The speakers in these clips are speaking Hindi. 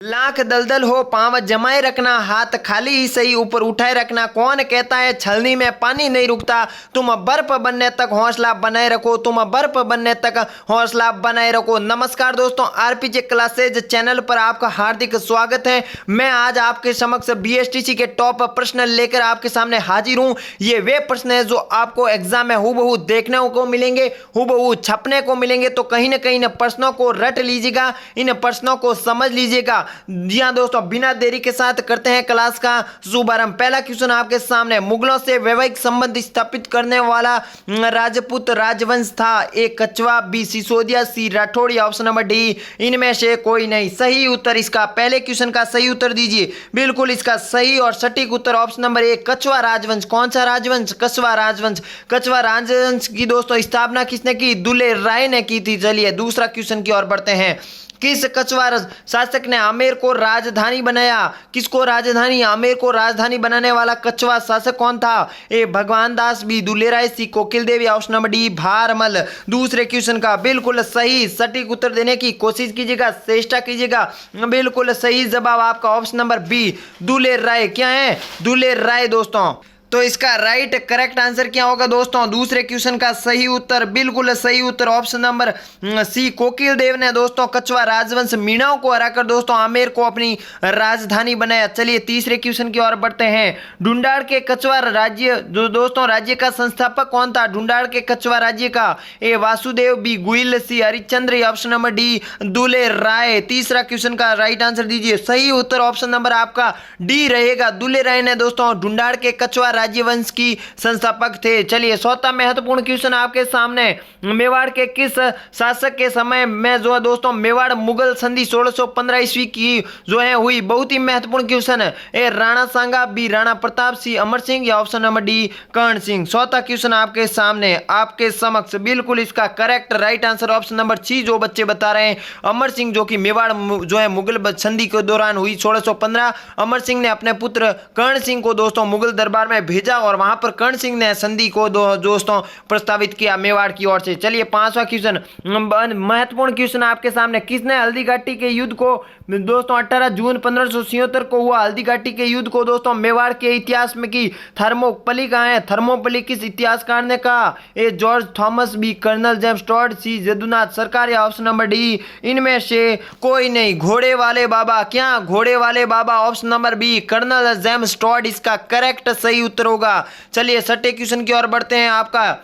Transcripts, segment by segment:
लाख दलदल हो पांव जमाए रखना, हाथ खाली ही सही ऊपर उठाए रखना। कौन कहता है छलनी में पानी नहीं रुकता, तुम बर्फ बनने तक हौसला बनाए रखो, तुम बर्फ बनने तक हौसला बनाए रखो। नमस्कार दोस्तों, आरपीजे क्लासेज चैनल पर आपका हार्दिक स्वागत है। मैं आज आपके समक्ष बीएसटीसी के टॉप प्रश्न लेकर आपके सामने हाजिर हूं। ये वे प्रश्न है जो आपको एग्जाम में हूबहू देखने को मिलेंगे, हूबहू छपने को मिलेंगे। तो कहीं ना कहीं इन प्रश्नों को रट लीजिएगा, इन प्रश्नों को समझ लीजिएगा। जी हाँ दोस्तों, बिना देरी के साथ करते हैं क्लास का शुभारंभ। पहला क्वेश्चन आपके सामने, मुगलों से वैवाहिक संबंध स्थापित करने वाला राजपूत राजवंश था? ए कछवाहा, बी सिसोदिया, सी राठौड़, ऑप्शन नंबर डी इनमें से कोई नहीं। सही उत्तर इसका, पहले क्वेश्चन का सही उत्तर दीजिए। बिल्कुल इसका सही और सटीक उत्तर ऑप्शन नंबर ए कछवाहा राजवंश। कौन सा राजवंश? कछवाहा राजवंश। कछवाहा राजवंश की दोस्तों स्थापना किसने की? दुल्हे राय ने की थी। चलिए दूसरा क्वेश्चन की ओर बढ़ते हैं। किस कछवाहा शासक ने आमेर को राजधानी बनाया? किसको राजधानी? आमेर को राजधानी बनाने वाला कछवाहा शासक कौन था? ए भगवान दास, बी दुल्हे राय, सी कोकिल देवी, ऑप्शन नंबर डी भारमल। दूसरे क्वेश्चन का बिल्कुल सही सटीक उत्तर देने की कोशिश कीजिएगा, चेष्टा कीजिएगा। बिल्कुल सही जवाब आपका ऑप्शन नंबर बी दुल्हे राय। क्या है? दुल्हे राय दोस्तों। तो इसका राइट करेक्ट आंसर क्या होगा दोस्तों? दूसरे क्वेश्चन का सही उत्तर, बिल्कुल सही उत्तर ऑप्शन नंबर सी कोकिल देव ने दोस्तों कछवाहा राजवंश मीणाओं को हराकर दोस्तों आमेर को अपनी राजधानी बनाया। चलिए तीसरे क्वेश्चन की ओर बढ़ते हैं। ढूंढाड़ के कछवाहा राज्य जो दोस्तों राज्य का संस्थापक कौन था? ढूंढाड़ के कछवाहा राज्य का? ए वासुदेव, बी गुइल, सी हरिश्चंद्र, ऑप्शन नंबर डी दुल्हे राय। तीसरा क्वेश्चन का राइट आंसर दीजिए। सही उत्तर ऑप्शन नंबर आपका डी रहेगा। दुल्हे राय ने दोस्तों ढूंढाड़ के कछवाहा राज्यवंश की संस्थापक थे। चलिए चौथा महत्वपूर्ण क्वेश्चन आपके सामने, मेवाड़ के किस शासक के समय में जो है दोस्तों मेवाड़ मुगल संधि 1615 ईस्वी की जो है हुई? बहुत ही महत्वपूर्ण क्वेश्चन है। A Rana Sanga, B Rana Pratap, C Amar Singh, या option number D Karan Singh. चौथा क्वेश्चन आपके सामने, आपके समक्ष बिल्कुल इसका correct right answer option number C जो बच्चे बता रहे हैं अमर सिंह, जो कि मेवाड़ जो है मुगल संधि के दौरान हुई 1615। अमर सिंह ने अपने पुत्र कर्ण सिंह को दोस्तों मुगल दरबार में भेजा और वहां पर कर्ण सिंह ने संधि को दोस्तों प्रस्तावित किया मेवाड़ की ओर से। चलिए पांचवा क्वेश्चन, महत्वपूर्ण क्वेश्चन आपके सामने, किसने हल्दी घाटी के युद्ध को दोस्तों 18 जून 1576 को हुआ हल्दी घाटी के युद्ध को दोस्तों मेवाड़ के इतिहास में की? थर्मोपली कहाँ है? थर्मोपली किस इतिहासकार ने कहा? A George Thomas, B colonel James Tod, C Jadunath Sarkar, या ऑप्शन नंबर डी इनमें से कोई नहीं। घोड़े वाले बाबा। क्या? घोड़े वाले बाबा, option number B colonel James Tod इसका करेक्ट सही उत्तर होगा। चलिए छठे क्वेश्चन की ओर बढ़ते हैं। आपका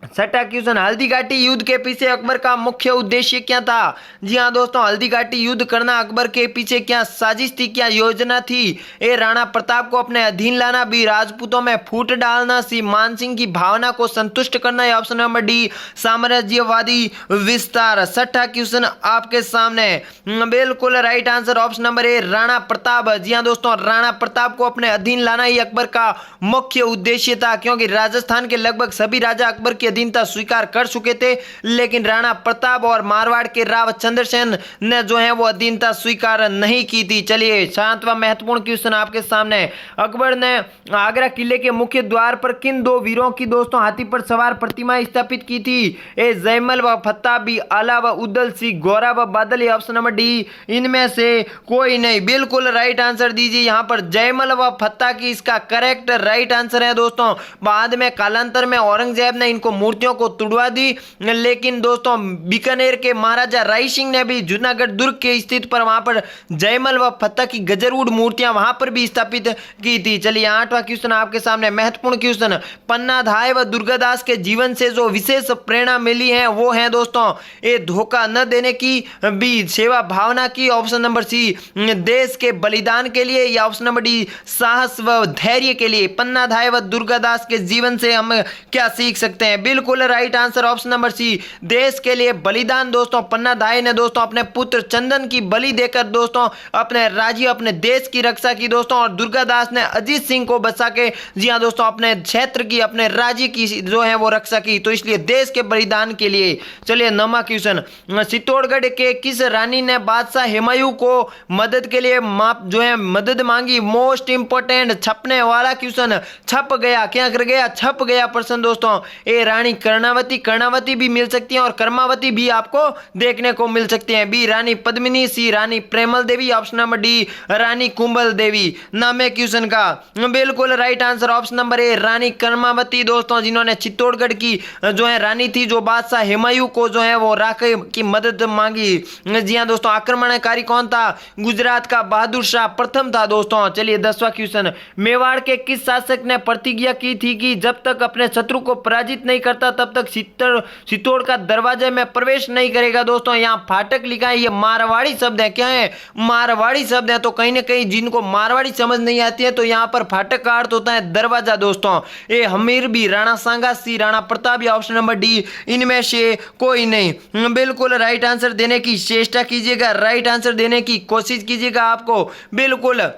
छठा क्वेश्चन, हल्दी घाटी युद्ध के पीछे अकबर का मुख्य उद्देश्य क्या था? जी हाँ दोस्तों, हल्दी घाटी युद्ध करना अकबर के पीछे क्या साजिश थी, क्या योजना थी? ए राणा प्रताप को अपने अधीन लाना, बी राजपूतों में फूट डालना, सी मानसिंह की भावना को संतुष्ट करना, या ऑप्शन नंबर डी साम्राज्यवादी विस्तार। छठा क्वेश्चन आपके सामने, बिल्कुल right answer option number A Rana Pratap. जी हाँ दोस्तों, राणा प्रताप को अपने अधीन लाना ही अकबर का मुख्य उद्देश्य था, क्योंकि राजस्थान के लगभग सभी राजा अकबर की अधीनता स्वीकार कर चुके थे, लेकिन राणा प्रताप और मारवाड़ के राव चंद्रसेन ने जो है वो अधीनता स्वीकार नहीं की थी। चलिए सातवां महत्वपूर्ण क्वेश्चन आपके सामने, अकबर ने आगरा किले के मुख्य द्वार पर किन दो वीरों की दोस्तों हाथी पर सवार प्रतिमा स्थापित की थी? ए जयमल व फत्ता, बी आला व उदल, सी गौरा व बादल, ऑप्शन नंबर डी इनमें से कोई नहीं। बिल्कुल राइट आंसर दीजिए यहाँ पर जयमल व फत्ता की इसका करेक्ट राइट आंसर है दोस्तों। बाद में कालांतर में औरंगजेब ने इनको मूर्तियों को तुड़वा दी, लेकिन दोस्तों बीकानेर के महाराजा राय सिंह ने भी जूनागढ़ दुर्ग के स्थित पर वहां पर जयमल व फत्ता की गजरूड मूर्तियां वहां पर भी स्थापित की थी। चलिए आठवां क्वेश्चन आपके सामने, महत्वपूर्ण क्वेश्चन, पन्नाधाय व दुर्गादास के जीवन से जो विशेष प्रेरणा मिली है वो है दोस्तों ए धोखा न देने की, बी सेवा भावना की, ऑप्शन नंबर सी देश के बलिदान के लिए, या ऑप्शन नंबर डी साहस व धैर्य के लिए। पन्नाधाय व दुर्गादास के जीवन से हम क्या सीख सकते हैं? बिल्कुल right answer option number C देश के लिए बलिदान। दोस्तों पन्नाधाय ने दोस्तों अपने पुत्र चंदन की बलि देकर दोस्तों अपने राज्य अपने देश की रक्षा की दोस्तों, और दुर्गादास ने अजीत सिंह को बचा के जी हाँ दोस्तों अपने क्षेत्र की अपने राज्य की जो है वो रक्षा की, तो इसलिए देश के बलिदान के लिए। चलिए नौवां क्वेश्चन, चित्तौड़गढ़ के किस रानी ने बादशाह हुमायूं को मदद के लिए जो है मदद मांगी? मोस्ट इंपोर्टेंट छपने वाला क्वेश्चन, छप गया। क्या कर गया? छप गया प्रश्न दोस्तों। ए रानी रानी कर्णावती, कर्णावती भी मिल सकती है और कर्मावती भी आपको देखने को मिल सकती है। B Rani Padmini, C Rani Premal Devi, option number D Rani Kumbhal Devi नाम है क्वेश्चन का। बिल्कुल right answer option number A Rani Karmavati दोस्तों, जिन्होंने चित्तौड़गढ़ की जो है रानी थी, जो बादशाह हुमायूं को जो है वो राखे की मदद मांगी। जी हाँ दोस्तों, आक्रमणकारी कौन था? गुजरात का बहादुर शाह प्रथम था दोस्तों। चलिए 10वां क्वेश्चन, मेवाड़ के किस शासक ने प्रतिज्ञा की थी कि जब तक अपने शत्रु को पराजित नहीं करता तब तक चित्तौड़ का दरवाजे में प्रवेश नहीं करेगा? दोस्तों यहाँ फाटक लिखा है, ये मारवाड़ी शब्द है। क्या है? मारवाड़ी शब्द है। तो कहीं ना कहीं जिनको मारवाड़ी समझ नहीं आती है तो यहाँ पर फाटक का अर्थ होता है दरवाजा दोस्तों। ए हमीर, बी राणा सांगा, सी राणा प्रताप या ऑप्शन नंबर डी इनमें से कोई नहीं। बिल्कुल राइट आंसर देने की चेष्टा कीजिएगा, राइट आंसर देने की कोशिश कीजिएगा, आपको बिल्कुल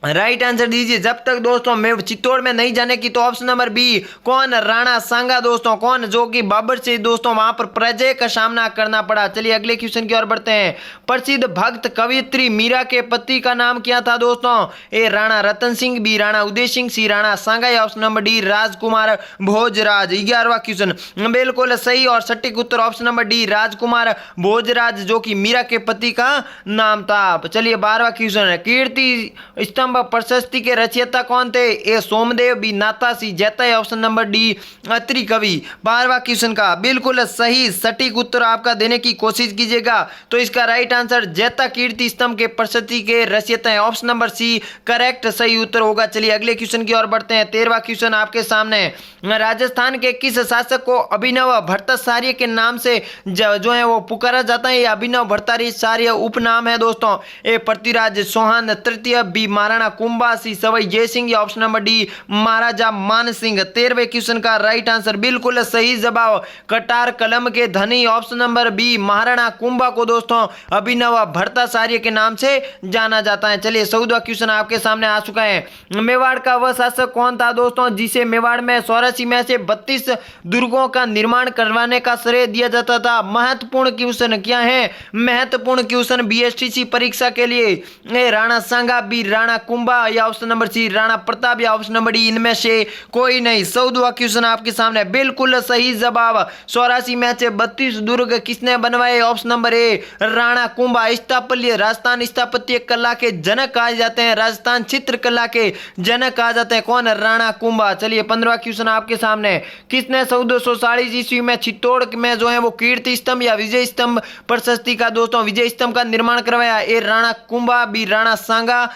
राइट आंसर दीजिए। जब तक दोस्तों मैं चित्तौड़ में नहीं जाने की, तो ऑप्शन नंबर बी कौन? राणा सांगा दोस्तों, कौन? जो कि बाबर से दोस्तों वहां पर पराजय का सामना करना पड़ा। चलिए अगले क्वेश्चन की ओर बढ़ते हैं। प्रसिद्ध भक्त कवियत्री मीरा के पति का नाम क्या था दोस्तों? ए राणा रतन सिंह, बी राणा उदय सिंह, सी राणा सांगा या ऑप्शन नंबर डी राजकुमार भोजराज। 11वां क्वेश्चन बिल्कुल सही और सटीक उत्तर ऑप्शन नंबर डी राजकुमार भोजराज, जो कि मीरा के पति का नाम था। चलिए 12वां क्वेश्चन, कीर्ति स्तंभ प्रशस्ति के रचयिता कौन थे? ए सोमदेव, बी नाथा, सी जैता, ऑप्शन नंबर डी अत्रि कवि। 12वां क्वेश्चन का बिल्कुल सही सटीक उत्तर आपका देने की कोशिश कीजिएगा। तो इसका राइट आंसर जैता कीर्ति स्तंभ के प्रशस्ति के रचयिता है, ऑप्शन नंबर सी करेक्ट सही उत्तर होगा। चलिए अगले क्वेश्चन की ओर बढ़ते हैं। 13वां क्वेश्चन आपके सामने, राजस्थान के किस शासक को अभिनव भट्टाचार्य के नाम से जो है वो पुकारा जाता है? ये अभिनव भट्टाचार्य उपनाम है दोस्तों। ए पृथ्वीराज चौहान तृतीय, बी महाराणा कुंभा, सी सवाई जय सिंह या option number D Maharaja Man Singh. 13वें क्वेश्चन का राइट आंसर बिल्कुल सही जवाब कटार कलम के धनी, option number B Maharana Kumbha को दोस्तों अभिनव भट्टाचार्य के नाम से जाना जाता है। चलिए 14वां क्वेश्चन आपके सामने आ चुका है। मेवाड़ का वह शासक कौन था दोस्तों जिसे मेवाड़ में 84 में से 32 दुर्गों का निर्माण करवाने का श्रेय दिया जाता था? महत्वपूर्ण क्वेश्चन क्या है? महत्वपूर्ण क्वेश्चन बीएसटीसी परीक्षा के लिए। ए राणा सांगा, बी राणा कुंभा या option number C Rana Pratap या ऑप्शन नंबर डी इनमें से कोई नहीं। 14वां क्वेश्चन आपके सामने बिल्कुल सही जवाब 84 में से 32 दुर्ग किसने बनवाए? Option number A Rana Kumbha. स्थापत्य राजस्थान स्थापत्य कला के जनक कहा जाते हैं, राजस्थान चित्रकला के जनक कहा जाते हैं कौन? राणा कुंभा। चलिए 15वां क्वेश्चन आपके सामने, किसने 1440 ईस्वी में चित्तौड़ में जो है वो कीर्ति स्तंभ या विजय स्तंभ प्रशस्ति का दोस्तों विजय स्तंभ का निर्माण करवाया? ए राणा कुंभा, बी राणा सांगा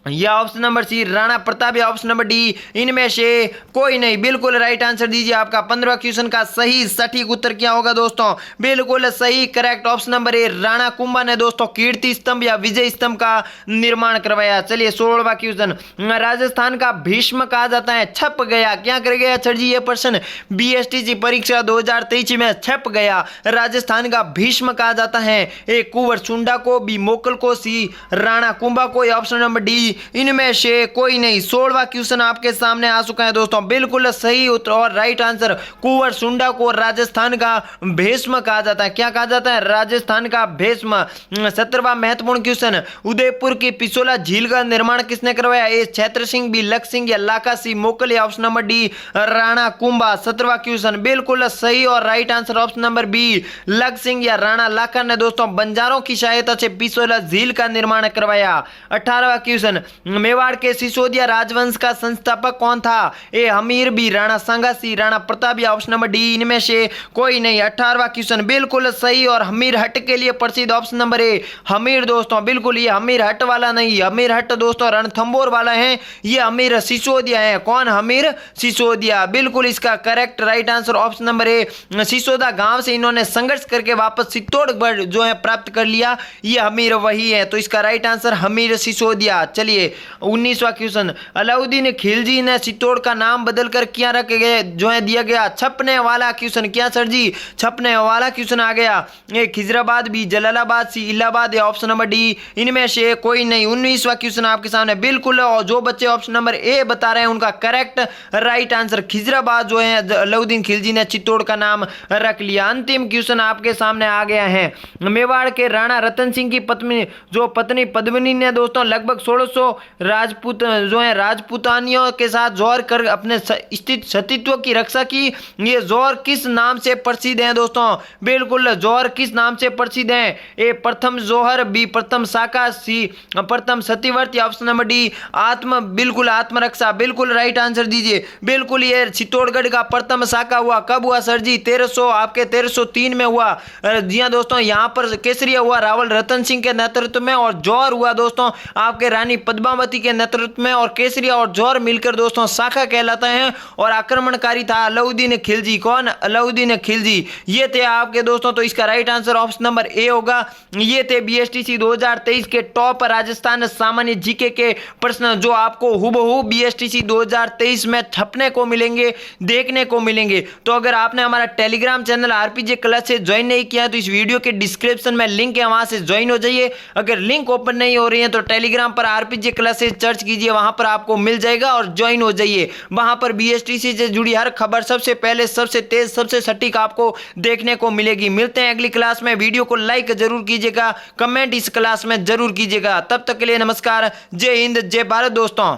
या option number C Rana Pratap या ऑप्शन नंबर डी इनमें से कोई नहीं। बिल्कुल राइट आंसर दीजिए। आपका 15वां क्वेश्चन का सही सटीक उत्तर क्या होगा दोस्तों? बिल्कुल सही correct option number A Rana Kumbha ने दोस्तों कीर्ति स्तंभ या विजय स्तंभ का निर्माण करवाया। चलिए 16वां क्वेश्चन, राजस्थान का भीष्म कहा जाता है, छप गया, क्या कर गया सर जी? ये प्रश्न बीएसटीसी परीक्षा 2023 में छप गया। राजस्थान का भीष्म कहा जाता है ए कुंवर सुंडा को, बी मोकल को, सी राणा कुंभा को या ऑप्शन नंबर डी इनमें से कोई नहीं। 16वां क्वेश्चन आपके सामने आ चुका है दोस्तों, बिल्कुल सही उत्तर और राइट आंसर कुंवर सुंडा को राजस्थान का भीष्म कहा जाता है। क्या कहा जाता है? राजस्थान का भीष्म। 17वां महत्वपूर्ण क्वेश्चन, उदयपुर की पिछोला झील का निर्माण किसने करवाया? ए छेत्र सिंह, बी लख सिंह या लाका, सी मोकल या option number D Rana Kumbha. 17वां क्वेश्चन बिल्कुल सही और right answer option number B Lakh Singh या राणा लाका ने दोस्तों बंजारों की सहायता से पिछोला झील का निर्माण करवाया। 18वां क्वेश्चन, मेवाड़ के सिसोदिया राजवंश का संस्थापक कौन था? ए हमीर, बी राणा सांगा, सी राणा प्रताप या ऑप्शन नंबर डी इनमें से कोई नहीं। 18वां क्वेश्चन बिल्कुल सही और हमीर हट के लिए प्रसिद्ध ऑप्शन नंबर ए हमीर दोस्तों। बिल्कुल ये हमीर हट वाला नहीं, हमीर हट दोस्तों रणथंबोर वाला है, ये हमीर सिसोदिया है। कौन? हमीर सिसोदिया। बिल्कुल इसका correct right answer option number ए सिसोदा गांव से इन्होंने संघर्ष करके वापस चित्तौड़गढ़ जो है प्राप्त कर लिया, ये हमीर वही है। तो इसका राइट आंसर हमीर सिसोदिया। चलिए 19वां क्वेश्चन, अलाउद्दीन खिलजी ने चित्तौड़ का नाम बदलकर क्या रख गए जो है दिया गया? छपने वाला क्वेश्चन। क्या सर जी? छपने वाला क्वेश्चन आ गया। ए खिजराबाद, बी जलालाबाद, सी इलाहाबाद या ऑप्शन नंबर डी इनमें से कोई नहीं। 19वां क्वेश्चन आपके सामने बिल्कुल और जो बच्चे ऑप्शन नंबर ए बता रहे हैं उनका करेक्ट राइट आंसर खिजराबाद जो है अलाउद्दीन खिलजी ने चित्तौड़ का नाम रख लिया। अंतिम क्वेश्चन आपके सामने आ गया है। मेवाड़ के राणा रतन सिंह की पत्नी पद्मिनी ने दोस्तों लगभग 1600 1300 राजपूत जो है राजपूतानियों के साथ जोर कर अपने स्थित सतीत्व की रक्षा की। ये जोर किस नाम से प्रसिद्ध है दोस्तों? बिल्कुल, जोर किस नाम से प्रसिद्ध है? ए प्रथम जोहर, बी प्रथम शाखा, सी प्रथम सतीव्रत, या ऑप्शन नंबर डी बिल्कुल आत्मरक्षा। बिल्कुल राइट आंसर दीजिए। बिल्कुल, ये चित्तौड़गढ़ का प्रथम शाखा हुआ। कब हुआ सर जी? 1303 में हुआ। जी हाँ दोस्तों, यहाँ पर केसरिया हुआ रावल रतन सिंह के नेतृत्व में, और जौहर हुआ दोस्तों आपके रानी पद्मावती के नेतृत्व में, और केसरिया और जौहर मिलकर दोस्तों शाखा कहलाता है। और आक्रमणकारी था अलाउद्दीन खिलजी। कौन? अलाउद्दीन खिलजी। ये थे आपके दोस्तों, तो इसका राइट आंसर ऑप्शन नंबर ए होगा। ये थे बीएसटीसी 2023 के टॉप राजस्थान सामान्य जीके के प्रश्न, जो आपको हुबहू बीएसटीसी 2023 में छपने को मिलेंगे, देखने को मिलेंगे। तो अगर आपने हमारा टेलीग्राम चैनल आरपीजे क्लास से ज्वाइन नहीं किया तो इस वीडियो के डिस्क्रिप्शन में लिंक है, वहां से ज्वाइन हो जाइए। अगर लिंक ओपन नहीं हो रही है तो टेलीग्राम पर आरपीजे क्लास से सर्च कीजिए, वहां पर आपको मिल जाएगा और ज्वाइन हो जाइए। वहां पर बीएसटीसी से जुड़ी हर खबर सबसे पहले, सबसे तेज, सबसे सटीक आपको देखने को मिलेगी। मिलते हैं अगली क्लास में। वीडियो को लाइक जरूर कीजिएगा, कमेंट इस क्लास में जरूर कीजिएगा। तब तक के लिए नमस्कार, जय हिंद, जय भारत दोस्तों।